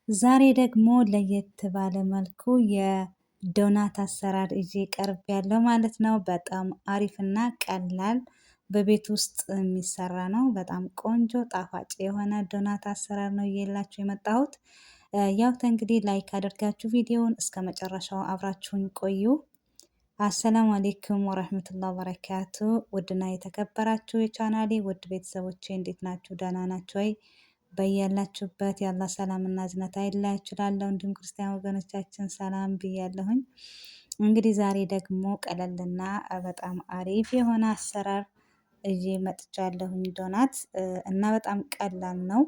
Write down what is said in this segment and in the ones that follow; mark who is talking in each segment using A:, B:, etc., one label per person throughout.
A: ዛሬ ደግሞ ለየት ባለ መልኩ የዶናት አሰራር ይዤ ቀርብ ያለው ማለት ነው። በጣም አሪፍና ቀላል በቤት ውስጥ የሚሰራ ነው። በጣም ቆንጆ ጣፋጭ የሆነ ዶናት አሰራር ነው እየላችሁ የመጣሁት። ያው እንግዲህ ላይክ አድርጋችሁ ቪዲዮውን እስከ መጨረሻው አብራችሁን ቆዩ። አሰላሙ አሌይኩም ወረህመቱላህ በረካቱ። ውድና የተከበራችሁ የቻናሌ ውድ ቤተሰቦቼ እንዴት ናችሁ? ደህና ናችሁ ወይ? በያላችሁበት ያላ ሰላም እና እዝነት አይለያችሁ እላለሁ። እንዲሁም ክርስቲያን ወገኖቻችን ሰላም ብያለሁኝ። እንግዲህ ዛሬ ደግሞ ቀለልና በጣም አሪፍ የሆነ አሰራር እዬ መጥቻለሁኝ። ዶናት እና በጣም ቀላል ነው።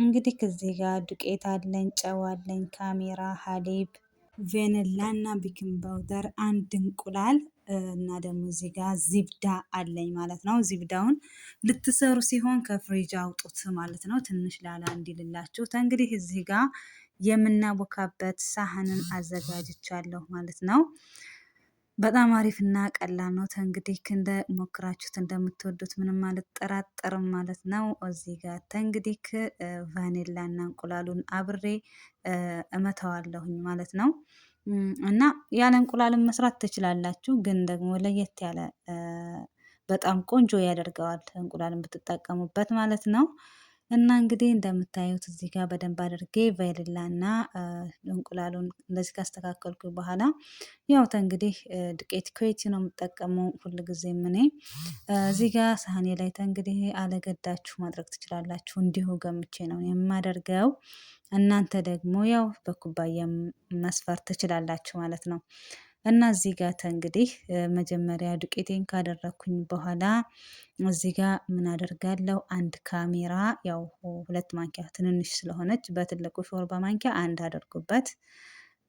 A: እንግዲህ ከዚህ ጋር ዱቄት አለኝ፣ ጨው አለኝ፣ ካሜራ፣ ሀሊብ፣ ቬንላ እና ቤኪንግ ፓውደር፣ አንድ እንቁላል እና ደግሞ እዚህ ጋር ዚብዳ አለኝ ማለት ነው። ዚብዳውን ልትሰሩ ሲሆን ከፍሪጅ አውጡት ማለት ነው። ትንሽ ላላ እንዲልላችሁ። እንግዲህ እዚህ ጋር የምናቦካበት ሳህንን አዘጋጅቻለሁ ማለት ነው። በጣም አሪፍና ቀላል ነው። እንግዲህ እንደ ሞክራችሁት እንደምትወዱት ምንም አልጠራጠርም ማለት ነው። እዚህ ጋር እንግዲህ ቫኒላ እና እንቁላሉን አብሬ እመተዋለሁኝ ማለት ነው። እና ያለ እንቁላልን መስራት ትችላላችሁ፣ ግን ደግሞ ለየት ያለ በጣም ቆንጆ ያደርገዋል እንቁላልን ብትጠቀሙበት ማለት ነው። እና እንግዲህ እንደምታዩት እዚህ ጋር በደንብ አድርጌ ቫኒላ እና እንቁላሉን እንደዚህ ካስተካከልኩ በኋላ ያው እንግዲህ ዱቄት ኩዌቲ ነው የምጠቀመው ሁል ጊዜም እኔ እዚህ ጋር ሳህኔ ላይ እንግዲህ አለገዳችሁ ማድረግ ትችላላችሁ። እንዲሁ ገምቼ ነው የማደርገው። እናንተ ደግሞ ያው በኩባያ መስፈር ትችላላችሁ ማለት ነው። እና እዚህ ጋር እንግዲህ መጀመሪያ ዱቄቴን ካደረኩኝ በኋላ እዚህ ጋር ምን አደርጋለሁ? አንድ ካሜራ ያው 2 ማንኪያ ትንንሽ ስለሆነች በትልቁ ሾርባ ማንኪያ አንድ አደርጉበት።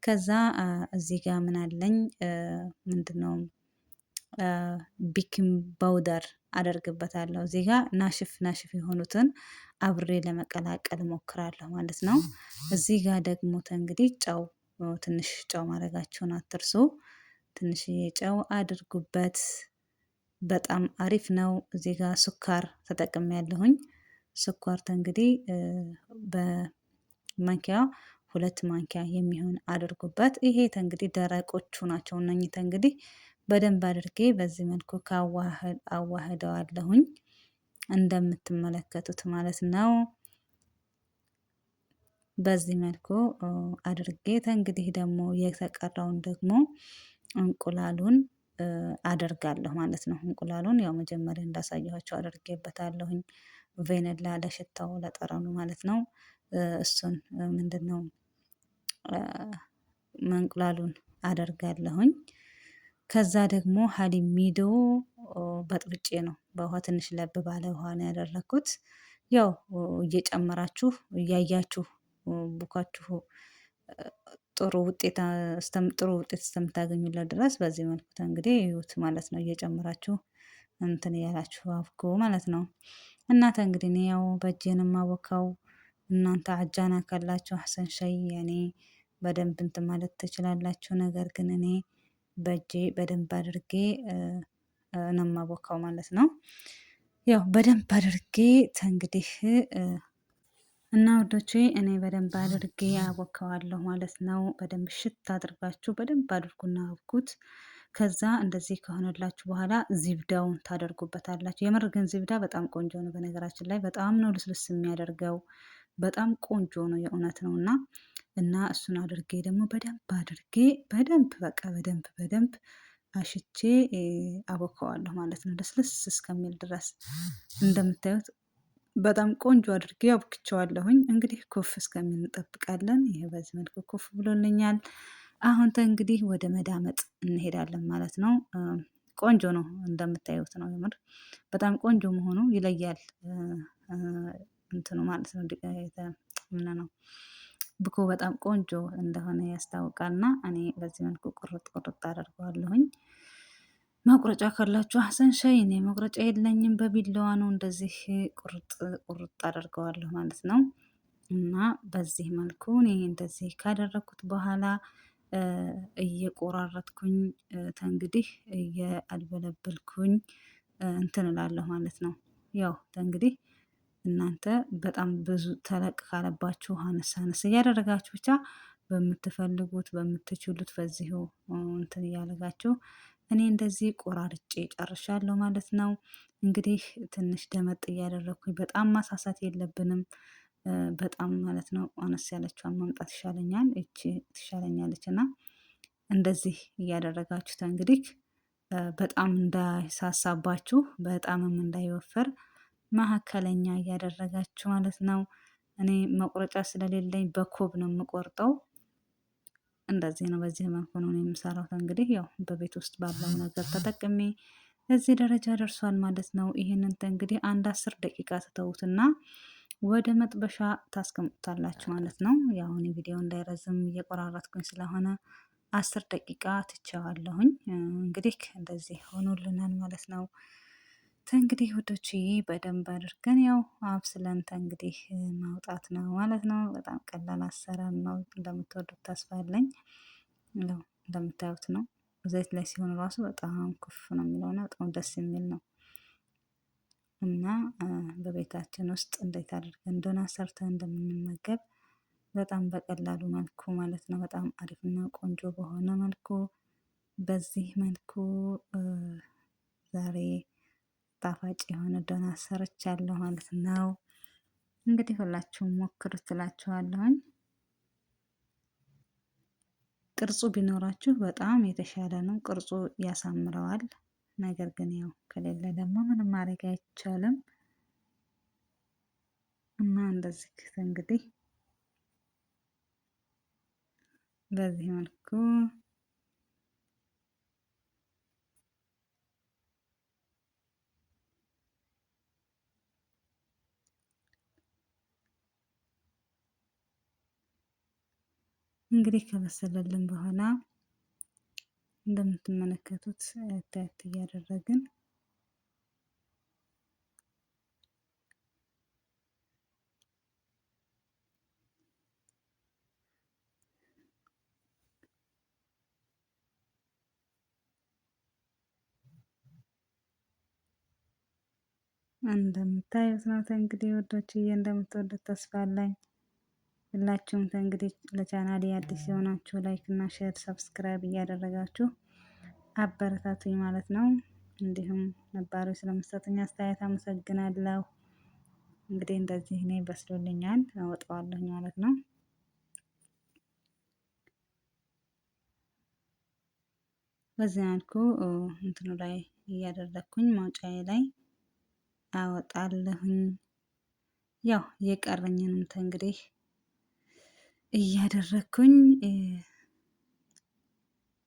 A: ከዛ እዚህ ጋር ምን አለኝ ምንድነው ቤኪንግ ፓውደር አደርግበታለሁ። እዚህ ጋር ናሽፍ ናሽፍ የሆኑትን አብሬ ለመቀላቀል ሞክራለሁ ማለት ነው። እዚህ ጋር ደግሞ እንግዲህ ጨው ትንሽ ጨው ማድረጋችሁን አትርሱ። ትንሽዬ ጨው አድርጉበት። በጣም አሪፍ ነው። እዚህ ጋር ስኳር ተጠቅሜያለሁኝ። ስኳር እንግዲህ በማንኪያ 2 ማንኪያ የሚሆን አድርጉበት። ይሄ እንግዲህ ደረቆቹ ናቸው እነኚህ እንግዲህ በደንብ አድርጌ በዚህ መልኩ አዋህደዋለሁኝ እንደምትመለከቱት ማለት ነው። በዚህ መልኩ አድርጌ እንግዲህ ደግሞ የተቀረውን ደግሞ እንቁላሉን አደርጋለሁ ማለት ነው። እንቁላሉን ያው መጀመሪያ እንዳሳየኋቸው አድርጌበታለሁኝ። ቬነላ ለሽታው ለጠረኑ ማለት ነው። እሱን ምንድነው እንቁላሉን አደርጋለሁኝ። ከዛ ደግሞ ሀሊብ ሚዶ በጥብጬ ነው በውሃ ትንሽ ለብ ባለ ውሃ ነው ያደረኩት። ያው እየጨመራችሁ እያያችሁ ቡካችሁ ጥሩ ውጤት እስከምታገኙለት ድረስ በዚህ መልኩ እንግዲህ እዩት ማለት ነው። እየጨመራችሁ እንትን እያላችሁ አብኩ ማለት ነው። እናንተ እንግዲህ እኔ ያው በእጄን የማቦካው እናንተ አጃና ካላችሁ አህሰን ሸይ ያኔ በደንብ እንትን ማለት ትችላላችሁ። ነገር ግን እኔ በእጄ በደንብ አድርጌ ነው የማቦካው ማለት ነው። ያው በደንብ አድርጌ እንግዲህ እና ውዶቼ እኔ በደንብ አድርጌ አቦካዋለሁ ማለት ነው። በደንብ ሽት አድርጋችሁ በደንብ አድርጉና አብኩት። ከዛ እንደዚህ ከሆነላችሁ በኋላ ዚብዳውን ታደርጉበታላችሁ። የምር ግን ዚብዳ በጣም ቆንጆ ነው። በነገራችን ላይ በጣም ነው ልስልስ የሚያደርገው። በጣም ቆንጆ ነው የእውነት ነው። እና እሱን አድርጌ ደግሞ በደንብ አድርጌ በቃ በደንብ አሽቼ አቦካዋለሁ ማለት ነው። ለስለስ እስከሚል ድረስ እንደምታዩት በጣም ቆንጆ አድርጌ አብክቸዋለሁኝ። እንግዲህ ኩፍ እስከሚል እንጠብቃለን። ይሄ በዚህ መልኩ ኩፍ ብሎልኛል። አሁን እንግዲህ ወደ መዳመጥ እንሄዳለን ማለት ነው። ቆንጆ ነው እንደምታዩት ነው። የምር በጣም ቆንጆ መሆኑ ይለያል። እንትኑ ማለት ነው ምን ነው ብኮ በጣም ቆንጆ እንደሆነ ያስታውቃልና እኔ በዚህ መልኩ ቁርጥ አደርገዋለሁኝ። መቁረጫ ካላችሁ አህሰን ሸይ። እኔ መቁረጫ የለኝም፣ በቢላዋ ነው እንደዚህ ቁርጥ አደርገዋለሁ ማለት ነው። እና በዚህ መልኩ እኔ እንደዚህ ካደረኩት በኋላ እየቆራረጥኩኝ እንግዲህ እያድበለበልኩኝ እንትን እላለሁ ማለት ነው። ያው እንግዲህ እናንተ በጣም ብዙ ተለቅ ካለባችሁ አነስ አነስ እያደረጋችሁ ብቻ በምትፈልጉት በምትችሉት በዚሁ እንትን እያደረጋችሁ እኔ እንደዚህ ቆራርጬ ጨርሻለሁ ማለት ነው። እንግዲህ ትንሽ ደመጥ እያደረግኩኝ በጣም ማሳሳት የለብንም። በጣም ማለት ነው አነስ ያለችዋን ማምጣት ይሻለኛል። እቺ ትሻለኛለች እና እንደዚህ እያደረጋችሁት እንግዲህ በጣም እንዳይሳሳባችሁ በጣምም እንዳይወፈር መካከለኛ እያደረጋችሁ ማለት ነው። እኔ መቁረጫ ስለሌለኝ በኮብ ነው የምቆርጠው። እንደዚህ ነው፣ በዚህ መልኩ ነው የምሰራው። እንግዲህ ያው በቤት ውስጥ ባለው ነገር ተጠቅሜ እዚህ ደረጃ ደርሷል ማለት ነው። ይህንን እንግዲህ አንድ 10 ደቂቃ ትተውትና ወደ መጥበሻ ታስቀምጡታላችሁ ማለት ነው። ያው እኔ ቪዲዮ እንዳይረዝም እየቆራረጥኩኝ ስለሆነ 10 ደቂቃ ትቸዋለሁኝ። እንግዲህ እንደዚህ ሆኖልናል ማለት ነው። እንግዲህ ውዶችዬ በደንብ አድርገን ያው አብስለን እንግዲህ ማውጣት ነው ማለት ነው። በጣም ቀላል አሰራር ነው። እንደምትወዱት ተስፋ አለኝ። እንደምታዩት ነው። ዘይት ላይ ሲሆን ራሱ በጣም ኩፍ ነው የሚለውና በጣም ደስ የሚል ነው። እና በቤታችን ውስጥ እንዴት አድርገን ዶናት ሰርተን እንደምንመገብ በጣም በቀላሉ መልኩ ማለት ነው። በጣም አሪፍና ቆንጆ በሆነ መልኩ በዚህ መልኩ ዛሬ ጣፋጭ የሆነ ዶናት ሰርቻለሁ ማለት ነው። እንግዲህ ሁላችሁም ሞክሩት እላችኋለሁኝ። ቅርጹ ቢኖራችሁ በጣም የተሻለ ነው። ቅርጹ ያሳምረዋል። ነገር ግን ያው ከሌለ ደግሞ ምንም ማድረግ አይቻልም እና እንደዚህ እንግዲህ በዚህ መልኩ እንግዲህ ከበሰለልን በኋላ እንደምትመለከቱት ታያት እያደረግን እንደምታዩት ነው። እንግዲህ ወዶችዬ እንደምትወዱት ተስፋ አለኝ። ሁላችሁም እንግዲህ ለቻናሌ አዲስ የሆናችሁ ላይክ እና ሼር ሰብስክራይብ እያደረጋችሁ አበረታቱኝ ማለት ነው። እንዲሁም ነባሮች ስለምትሰጡኝ አስተያየት አመሰግናለሁ። እንግዲህ እንደዚህ እኔ በስሎልኛል አወጣዋለሁ ማለት ነው። በዚህ መልኩ እንትኑ ላይ እያደረግኩኝ ማውጫዬ ላይ አወጣለሁኝ። ያው የቀረኝንም እንግዲህ እያደረግኩኝ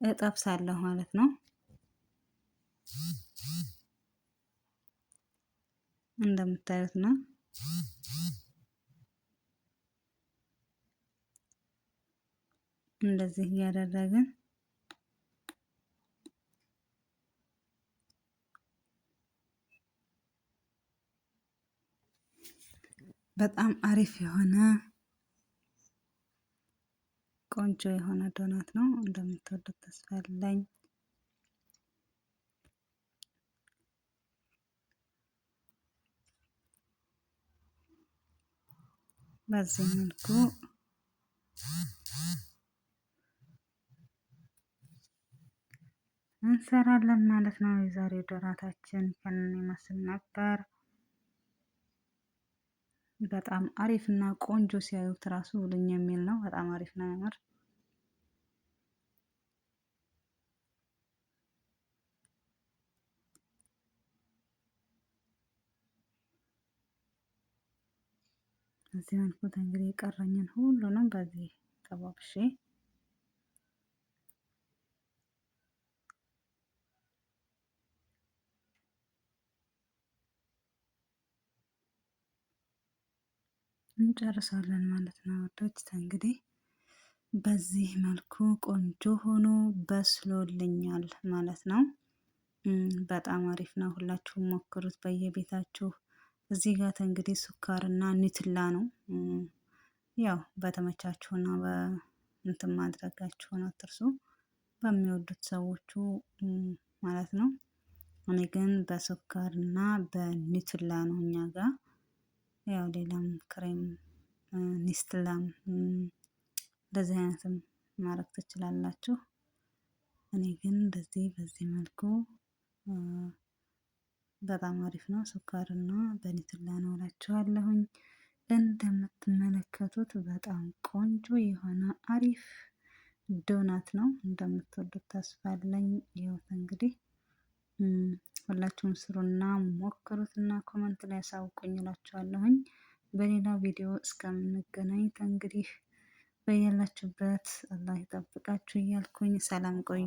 A: እጠብሳለሁ ማለት ነው። እንደምታዩት ነው። እንደዚህ እያደረግን በጣም አሪፍ የሆነ ቆንጆ የሆነ ዶናት ነው። እንደምትወዱት ተስፋ አለኝ። በዚህ መልኩ እንሰራለን ማለት ነው። የዛሬው ዶናታችን ይህንን ይመስል ነበር። በጣም አሪፍ እና ቆንጆ ሲያዩት ራሱ ብሉኝ የሚል ነው። በጣም አሪፍ ነው ያምር። እዚህ መልኩ እንግዲህ የቀረኝን ሁሉንም በዚህ ጠባብሼ እንጨርሳለን ማለት ነው። ወዶች እንግዲህ በዚህ መልኩ ቆንጆ ሆኖ በስሎልኛል ማለት ነው። በጣም አሪፍ ነው። ሁላችሁም ሞክሩት በየቤታችሁ። እዚህ ጋር እንግዲህ ሱካርና ኒትላ ነው። ያው በተመቻችሁና በእንትን ማድረጋችሁን አትርሱ፣ በሚወዱት ሰዎቹ ማለት ነው። እኔ ግን በሱካርና በኒትላ ነው እኛ ጋር ያው ሌላም ክሬም ኒስትላም እንደዚህ አይነትም ማድረግ ትችላላችሁ። እኔ ግን እንደዚህ በዚህ መልኩ በጣም አሪፍ ነው። ስኳርና በኒትላ ነው እላችኋለሁኝ። እንደምትመለከቱት በጣም ቆንጆ የሆነ አሪፍ ዶናት ነው። እንደምትወዱት ተስፋ አለኝ። ይኸውት እንግዲህ ሁላችሁም ስሩና ሞክሩትና ኮመንት ላይ አሳውቁኝ እላችኋለሁኝ። በሌላ ቪዲዮ እስከምንገናኝ እንግዲህ በያላችሁበት አላህ ይጠብቃችሁ እያልኩኝ ሰላም ቆዩ።